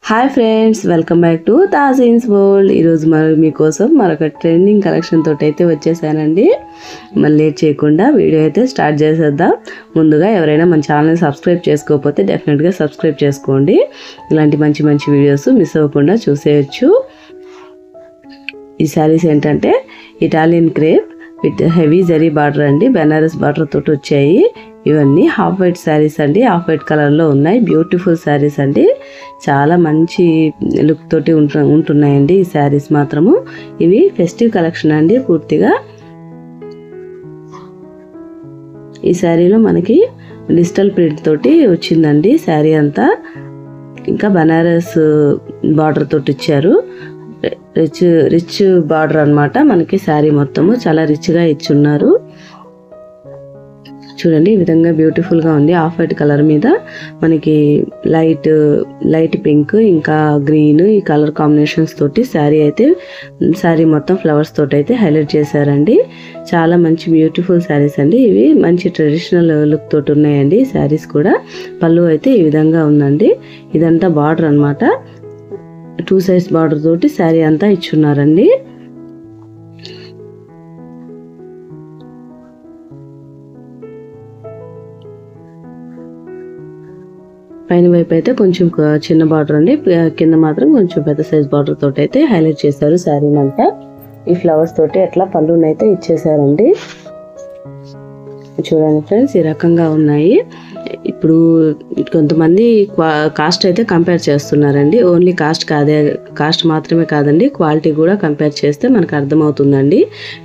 Hi friends, welcome back to తాజీన్స్ world. ఈరోజు మీకోసం మరొక ట్రెండింగ్ కలెక్షన్ తోటి అయితే వచ్చేసానండి. మళ్ళీ లేట్ చేయకుండా వీడియో అయితే స్టార్ట్ చేసేద్దాం. ముందుగా ఎవరైనా మన ఛానల్ని సబ్స్క్రైబ్ చేసుకోకపోతే డెఫినెట్గా సబ్స్క్రైబ్ చేసుకోండి. ఇలాంటి మంచి మంచి వీడియోస్ మిస్ అవ్వకుండా చూసేయచ్చు. ఈ శారీస్ ఏంటంటే Italian crepe with heavy zari border అండి, బెనారస్ బార్డర్ తోటి వచ్చాయి. ఇవన్నీ హాఫ్ వైట్ శారీస్ అండి, హాఫ్ వైట్ కలర్లో ఉన్నాయి. బ్యూటిఫుల్ శారీస్ అండి, చాలా మంచి లుక్ తోటి ఉంటున్నాయండి ఈ శారీస్ మాత్రము. ఇవి ఫెస్టివ్ కలెక్షన్ అండి పూర్తిగా. ఈ శారీలో మనకి డిజిటల్ ప్రింట్ తోటి వచ్చిందండి శారీ అంతా. ఇంకా బనారస్ బార్డర్ తోటి ఇచ్చారు. రిచ్ బార్డర్ అన్నమాట మనకి శారీ మొత్తము. చాలా రిచ్గా ఇచ్చున్నారు. చూడండి, ఈ విధంగా బ్యూటిఫుల్గా ఉంది. ఆఫ్ వైట్ కలర్ మీద మనకి లైట్ పింక్ ఇంకా గ్రీన్ ఈ కలర్ కాంబినేషన్స్ తోటి శారీ మొత్తం ఫ్లవర్స్ తోటి అయితే హైలైట్ చేశారండి. చాలా మంచి బ్యూటిఫుల్ శారీస్ అండి. ఇవి మంచి ట్రెడిషనల్ లుక్ తోటి ఉన్నాయండి శారీస్ కూడా. పళ్ళు అయితే ఈ విధంగా ఉందండి. ఇదంతా బార్డర్ అన్నమాట. 2 సైజ్ బార్డర్ తోటి శారీ అంతా ఇచ్చున్నారండి. పైన వైపు అయితే కొంచెం చిన్న బార్డర్ అండి, కింద మాత్రం కొంచెం పెద్ద సైజ్ బార్డర్ తోటి అయితే హైలైట్ చేశారు శారీని అంతా. ఈ ఫ్లవర్స్ తోటి అట్లా పళ్ళునైతే ఇచ్చేసారండి. చూడండి ఫ్రెండ్స్, ఈ రకంగా ఉన్నాయి. ఇప్పుడు కొంతమంది కాస్ట్ అయితే కంపేర్ చేస్తున్నారండి. ఓన్లీ కాస్ట్ మాత్రమే కాదండి, క్వాలిటీ కూడా కంపేర్ చేస్తే మనకు అర్థమవుతుందండి.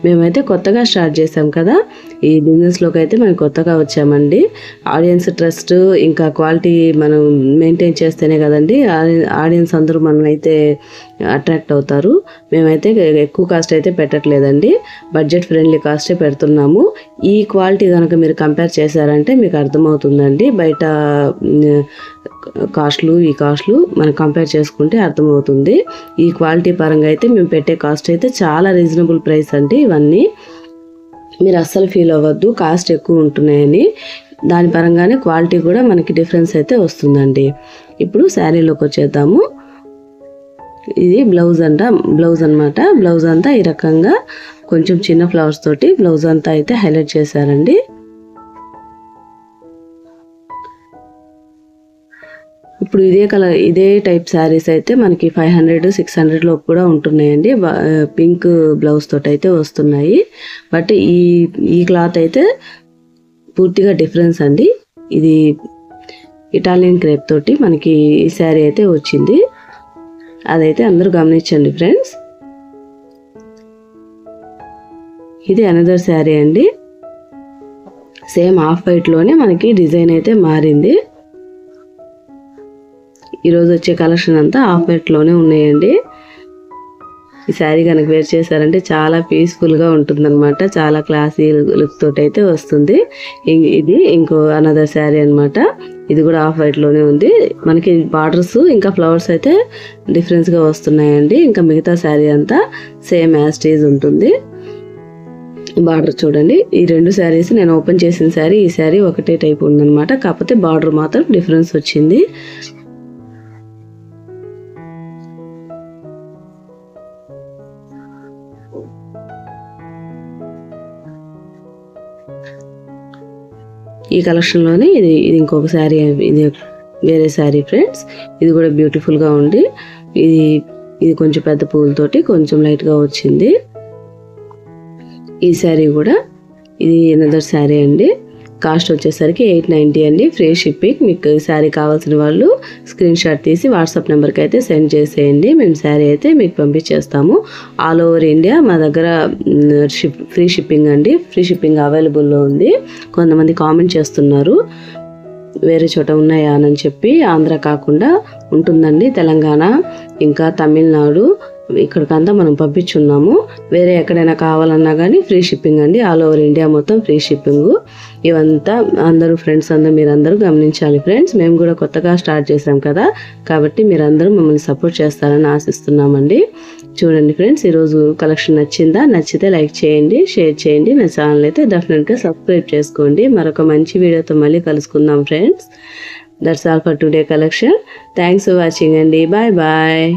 మేమైతే కొత్తగా స్టార్ట్ చేసాం కదా ఈ బిజినెస్లోకి, అయితే మేము కొత్తగా వచ్చామండి. ఆడియన్స్ ట్రస్ట్ ఇంకా క్వాలిటీ మనం మెయింటైన్ చేస్తేనే కదండి ఆడియన్స్ అందరూ మనం అయితే అట్రాక్ట్ అవుతారు. మేమైతే ఎక్కువ కాస్ట్ అయితే పెట్టట్లేదండి, బడ్జెట్ ఫ్రెండ్లీ కాస్టే పెడుతున్నాము. ఈ క్వాలిటీ కనుక మీరు కంపేర్ చేశారంటే మీకు అర్థమవుతుందండి. బయట ఈ కాస్ట్లు మనం కంపేర్ చేసుకుంటే అర్థమవుతుంది. ఈ క్వాలిటీ పరంగా అయితే మేము పెట్టే కాస్ట్ అయితే చాలా రీజనబుల్ ప్రైస్ అండి. ఇవన్నీ మీరు అస్సలు ఫీల్ అవ్వద్దు కాస్ట్ ఎక్కువ ఉంటున్నాయని. దాని పరంగానే క్వాలిటీ కూడా మనకి డిఫరెన్స్ అయితే వస్తుందండి. ఇప్పుడు శారీలోకి వచ్చేద్దాము. ఇది బ్లౌజ్ అన్నమాట. బ్లౌజ్ అంతా ఈ రకంగా కొంచెం చిన్న ఫ్లవర్స్ తోటి బ్లౌజ్ అంతా అయితే హైలైట్ చేశారండి. ఇప్పుడు ఇదే టైప్ శారీస్ అయితే మనకి 500-600 లో కూడా ఉంటున్నాయండి. పింక్ బ్లౌజ్ తోటి అయితే వస్తున్నాయి. బట్ ఈ క్లాత్ అయితే పూర్తిగా డిఫరెన్స్ అండి. ఇది ఇటాలియన్ క్రేప్ తోటి మనకి ఈ శారీ అయితే వచ్చింది. అదైతే అందరూ గమనించండి ఫ్రెండ్స్. ఇది అనదర్ శారీ అండి. సేమ్ హాఫ్ వైట్ లోనే మనకి డిజైన్ అయితే మారింది. ఈరోజు వచ్చే కలెక్షన్ అంతా హాఫ్ వైట్ లోనే ఉన్నాయండి. ఈ శారీ కనుక వేర్ చేశారంటే చాలా పీస్ఫుల్గా ఉంటుందన్నమాట. చాలా క్లాసీ లుక్ తోటి అయితే వస్తుంది. ఇది ఇంకో అనదర్ శారీ అనమాట. ఇది కూడా హాఫ్ వైట్ లోనే ఉంది. మనకి బార్డర్స్ ఇంకా ఫ్లవర్స్ అయితే డిఫరెన్స్గా వస్తున్నాయండి. ఇంకా మిగతా శారీ అంతా సేమ్ యాజ్ ఇట్ ఈజ్ ఉంటుంది. బార్డర్ చూడండి, ఈ 2 శారీస్ నేను ఓపెన్ చేసిన శారీ ఈ శారీ ఒకటే టైప్ ఉందన్నమాట. కాకపోతే బార్డర్ మాత్రం డిఫరెన్స్ వచ్చింది. ఈ కలెక్షన్లోనే ఇది ఇంకొక శారీ, ఇది వేరే శారీ ఫ్రెండ్స్. ఇది కూడా బ్యూటిఫుల్గా ఉంది. ఇది కొంచెం పెద్ద పూలతోటి కొంచెం లైట్గా వచ్చింది. ఈ శారీ కూడా ఇది అనదర్ శారీ అండి. కాస్ట్ వచ్చేసరికి 890 అండి, ఫ్రీ షిప్పింగ్. మీకు శారీ కావాల్సిన వాళ్ళు స్క్రీన్ షాట్ తీసి వాట్సాప్ నెంబర్కి అయితే సెండ్ చేసేయండి. మేము శారీ అయితే మీకు పంపించేస్తాము. ఆల్ ఓవర్ ఇండియా మా దగ్గర ఫ్రీ షిప్పింగ్ అండి. ఫ్రీ షిప్పింగ్ అవైలబుల్లో ఉంది. కొంతమంది కామెంట్ చేస్తున్నారు వేరే చోట ఉన్నాయా అని చెప్పి. ఆంధ్ర కాకుండా ఉంటుందండి, తెలంగాణ ఇంకా తమిళనాడు ఇక్కడికంతా మనం పంపించున్నాము. వేరే ఎక్కడైనా కావాలన్నా కానీ ఫ్రీ షిప్పింగ్ అండి. ఆల్ ఓవర్ ఇండియా మొత్తం ఫ్రీ షిప్పింగ్. ఇవంతా అందరూ ఫ్రెండ్స్ మీరందరూ గమనించాలి ఫ్రెండ్స్. మేము కూడా కొత్తగా స్టార్ట్ చేసాం కదా, కాబట్టి మీరందరూ మమ్మల్ని సపోర్ట్ చేస్తారని ఆశిస్తున్నామండి. చూడండి ఫ్రెండ్స్, ఈరోజు కలెక్షన్ నచ్చిందా? నచ్చితే లైక్ చేయండి, షేర్ చేయండి. నా ఛానల్ అయితే డెఫినెట్గా సబ్స్క్రైబ్ చేసుకోండి. మరొక మంచి వీడియోతో మళ్ళీ కలుసుకుందాం friends. That's all for today collection. Thanks for watching అండి. Bye bye.